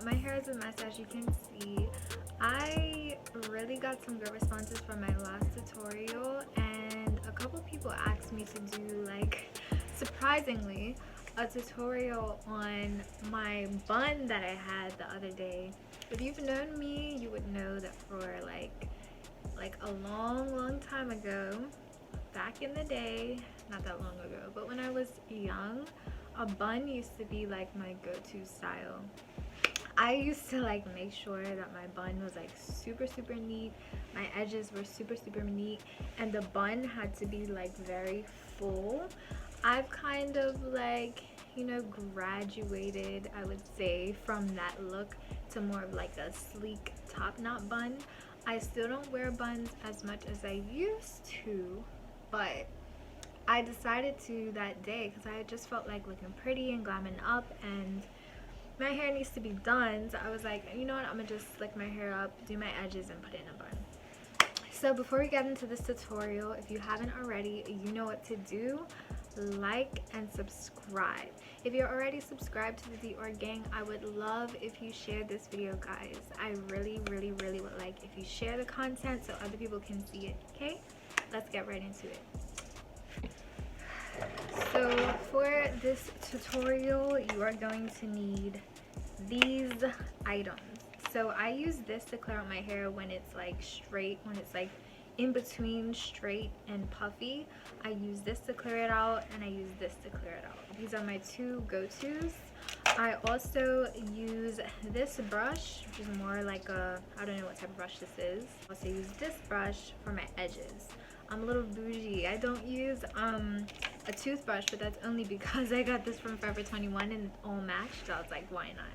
my hair is a mess, as you can see. I really got some good responses from my last tutorial, and a couple people asked me to do, like, surprisingly, a tutorial on my bun that I had the other day. If you've known me, you would know that for like a long time ago, back in the day, not that long ago, but when I was young, a bun used to be like my go-to style. I used to like make sure that my bun was like super neat, my edges were super neat, and the bun had to be like very full. I've kind of like, you know, graduated, I would say, from that look to more of like a sleek top knot bun. I still don't wear buns as much as I used to, but I decided to that day because I just felt like looking pretty and glamming up, and my hair needs to be done. So I was like, you know what, I'm gonna just slick my hair up, do my edges, and put it in a bun. So before we get into this tutorial, if you haven't already, you know what to do. Like and subscribe. If you're already subscribed to the Dior gang, I would love if you share this video, guys. I really would like if you share the content so other people can see it. Okay, let's get right into it. So for this tutorial, you are going to need these items. So I use this to clear out my hair when it's like straight, when it's like in between straight and puffy. I use this to clear it out, and I use this to clear it out. These are my two go-tos. I also use this brush, which is more like a, I don't know what type of brush this is. I also use this brush for my edges. I'm a little bougie. I don't use a toothbrush, but that's only because I got this from Forever 21 and it all matched, so I was like, why not?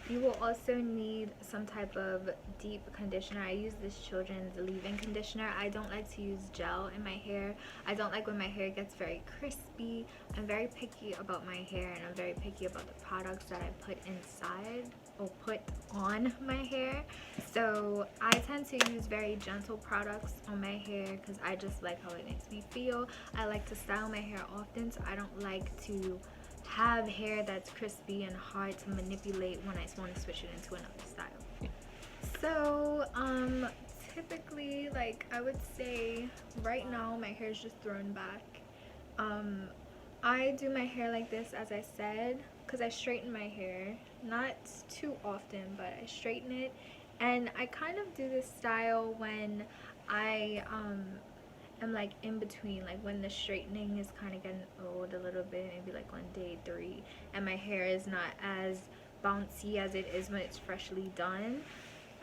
You will also need some type of deep conditioner. I use this Children's leave-in conditioner. I don't like to use gel in my hair. I don't like when my hair gets very crispy. I'm very picky about my hair, and I'm very picky about the products that I put inside or put on my hair. So I tend to use very gentle products on my hair because I just like how it makes me feel. I like to style my hair often, so I don't like to have hair that's crispy and hard to manipulate when I want to switch it into another style. So typically, like, I would say right now my hair is just thrown back. I do my hair like this, as I said, because I straighten my hair, not too often, but I straighten it. And I kind of do this style when I am like in between, like when the straightening is kind of getting old a little bit, maybe like on day 3, and my hair is not as bouncy as it is when it's freshly done.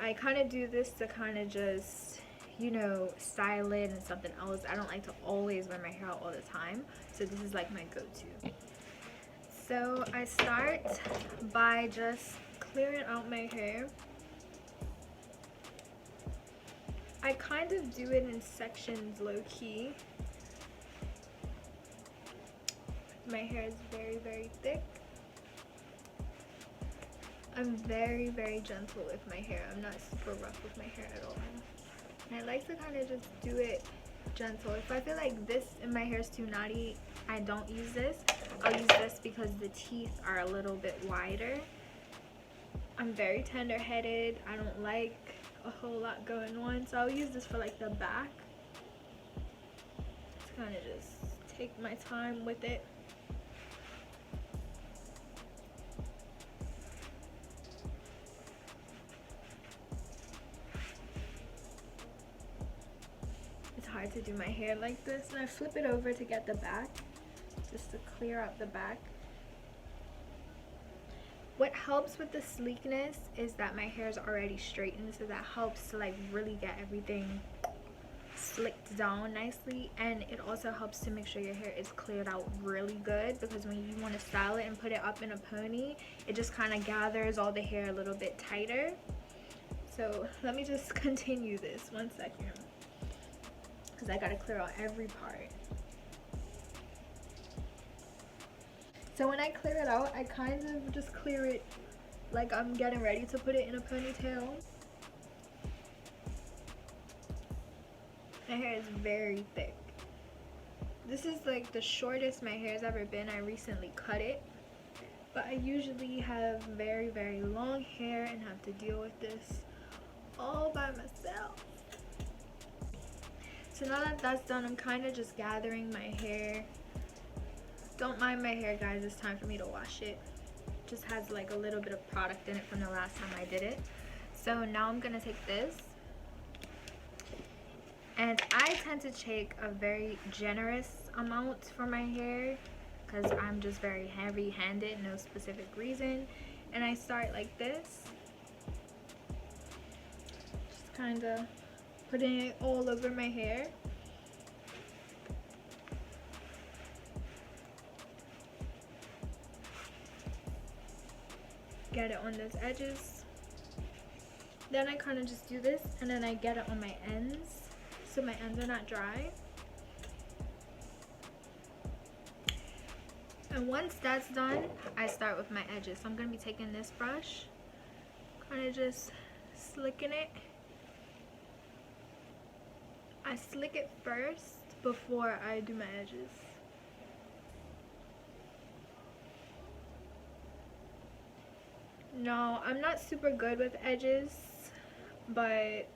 I kind of do this to kind of just, you know, style it and something else. I don't like to always wear my hair out all the time, so this is like my go-to. So I start by just clearing out my hair. I kind of do it in sections, low-key. My hair is very thick. I'm very gentle with my hair. I'm not super rough with my hair at all. And I like to kind of just do it gentle. If I feel like this in my hair is too knotty, I don't use this. I'll use this because the teeth are a little bit wider. I'm very tender-headed. I don't like a whole lot going on, so I'll use this for like the back. Just kind of just take my time with it. It's hard to do my hair like this, and I flip it over to get the back, just to clear out the back. What helps with the sleekness is that my hair is already straightened, so that helps to like really get everything slicked down nicely. And it also helps to make sure your hair is cleared out really good, because when you want to style it and put it up in a pony, it just kind of gathers all the hair a little bit tighter. So let me just continue this 1 second, because I gotta clear out every part. So when I clear it out, I kind of just clear it like I'm getting ready to put it in a ponytail. My hair is very thick. This is like the shortest my hair has ever been. I recently cut it. but I usually have very, very long hair and have to deal with this all by myself. So now that that's done, I'm kind of just gathering my hair. Don't mind my hair, guys. It's time for me to wash it. Just has like a little bit of product in it from the last time I did it. So now I'm gonna take this, and I tend to take a very generous amount for my hair because I'm just very heavy-handed, no specific reason. And I start like this, just kind of putting it all over my hair. Get it on those edges. Then I kind of just do this, and then I get it on my ends so my ends are not dry. And once that's done, I start with my edges. So I'm going to be taking this brush, kind of just slicking it. I slick it first before I do my edges. No, I'm not super good with edges, but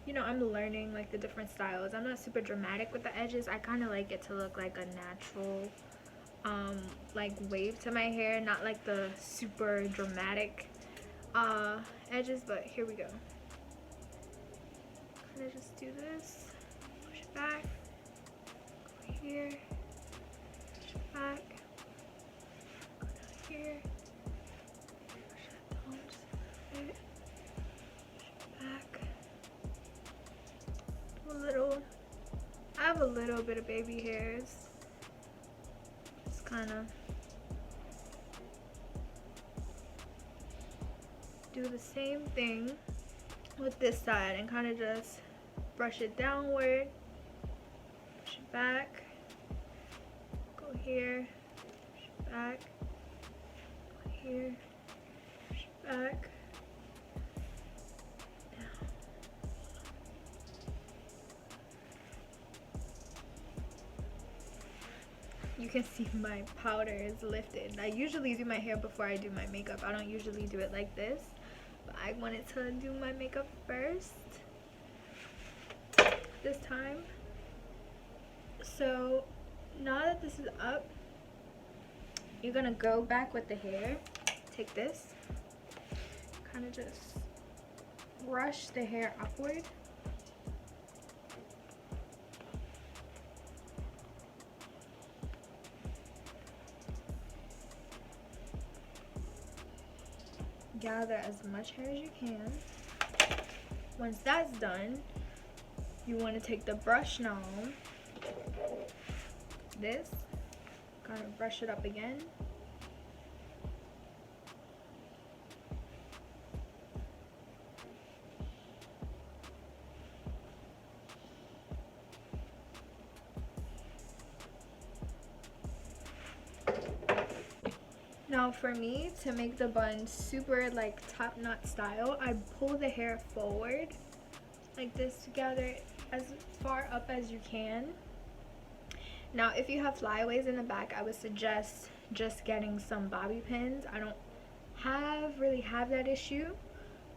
you know, I'm learning like the different styles. I'm not super dramatic with the edges. I kind of like it to look like a natural like wave to my hair, not like the super dramatic edges. But here we go. Kind of just do this, push it back, go here, push it back, go down here, push it down just a bit, push it back. I have a little bit of baby hairs. Just kind of do the same thing with this side and kind of just brush it downward, push it back, go here, push it back, go here, push it back, down. You can see my powder is lifted. I usually do my hair before I do my makeup. I don't usually do it like this, but I wanted to do my makeup first this time. So now that this is up, you're gonna go back with the hair. Take this, kind of just brush the hair upward. Gather as much hair as you can. Once that's done, you want to take the brush now, this, kind of brush it up again. Now for me, to make the bun super like top knot style, I pull the hair forward like this to gather it as far up as you can. Now if you have flyaways in the back, I would suggest just getting some bobby pins. I don't really have that issue,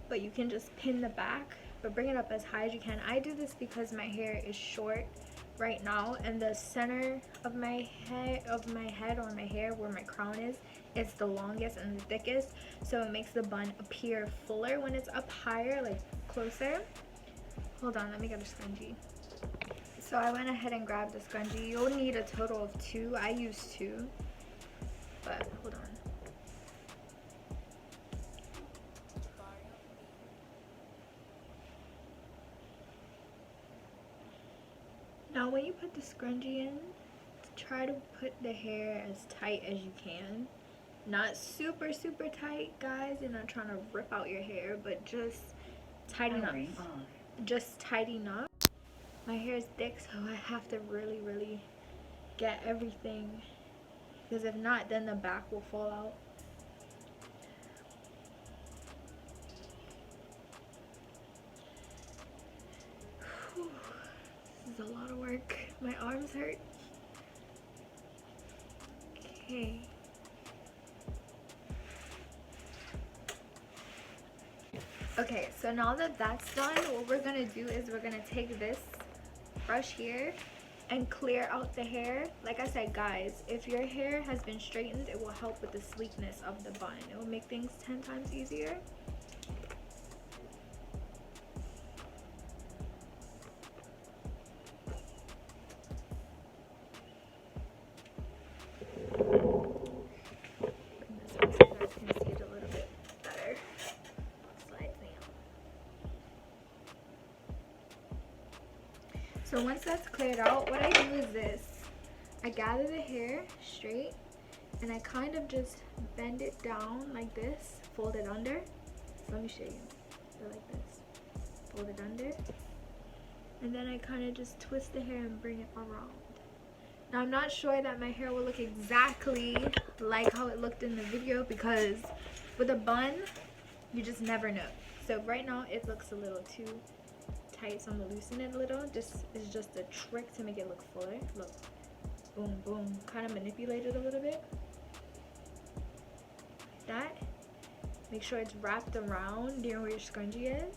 but you can just pin the back, but bring it up as high as you can. I do this because my hair is short right now, and the center of my head or my hair where my crown is, it's the longest and the thickest, so it makes the bun appear fuller when it's up higher, like closer. Hold on, let me get a scrunchie. So I went ahead and grabbed a scrunchie. You'll need a total of 2. I use 2, but hold on. Now when you put the scrunchie in, try to put the hair as tight as you can. Not super tight, guys. You're not trying to rip out your hair, but just tight enough. Just tight enough. My hair is thick, so I have to really get everything, because if not, then the back will fall out. Whew. This is a lot of work. My arms hurt. Okay. Okay, so now that that's done, what we're gonna do is we're gonna take this brush here and clear out the hair. Like I said, guys, if your hair has been straightened, it will help with the sleekness of the bun. It will make things 10 times easier. Bring this up so you guys can see it a little bit better. Slide down. So once that's cleared out, what I do is this. I gather the hair straight and I kind of just bend it down like this, fold it under. So let me show you. So like this, fold it under. And then I kind of just twist the hair and bring it around. Now I'm not sure that my hair will look exactly like how it looked in the video because with a bun, you just never know. So right now it looks a little too tight, so I'm gonna loosen it a little. This is just a trick to make it look fuller. Look, boom, boom, kind of manipulate it a little bit. Like that. Make sure it's wrapped around near where your scrunchie is.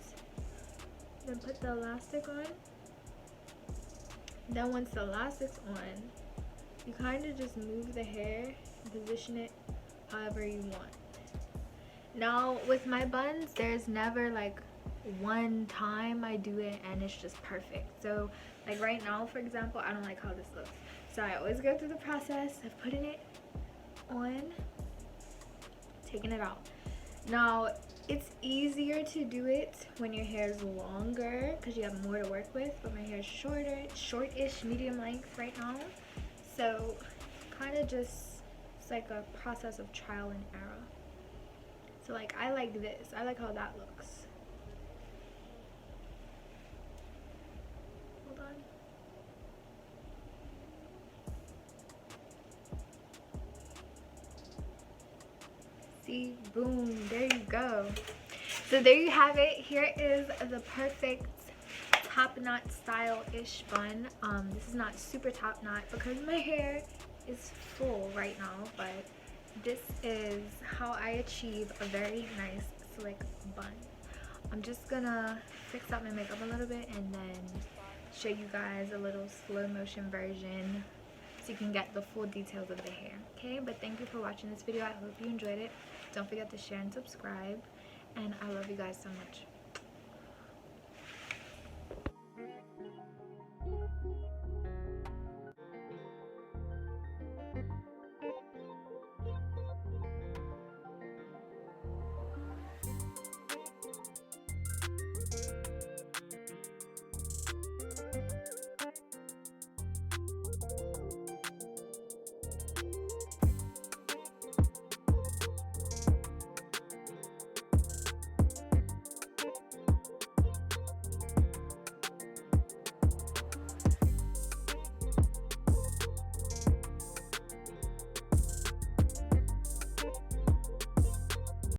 Then put the elastic on. Then once the elastic's on, you kind of just move the hair and position it however you want. Now with my buns, there's never like one time I do it and it's just perfect. So like right now, for example, I don't like how this looks. So I always go through the process of putting it on, taking it out. Now it's easier to do it when your hair is longer because you have more to work with, but my hair is shortish, medium length right now. So kind of just, it's like a process of trial and error. So like I like this. I like how that looks. Hold on. See, boom, there you go. So there you have it. Here is the perfect top knot style-ish bun. This is not super top knot because my hair is full right now, but this is how I achieve a very nice slick bun. I'm just gonna fix up my makeup a little bit and then show you guys a little slow motion version so you can get the full details of the hair. Okay, but thank you for watching this video. I hope you enjoyed it. Don't forget to share and subscribe, and I love you guys so much.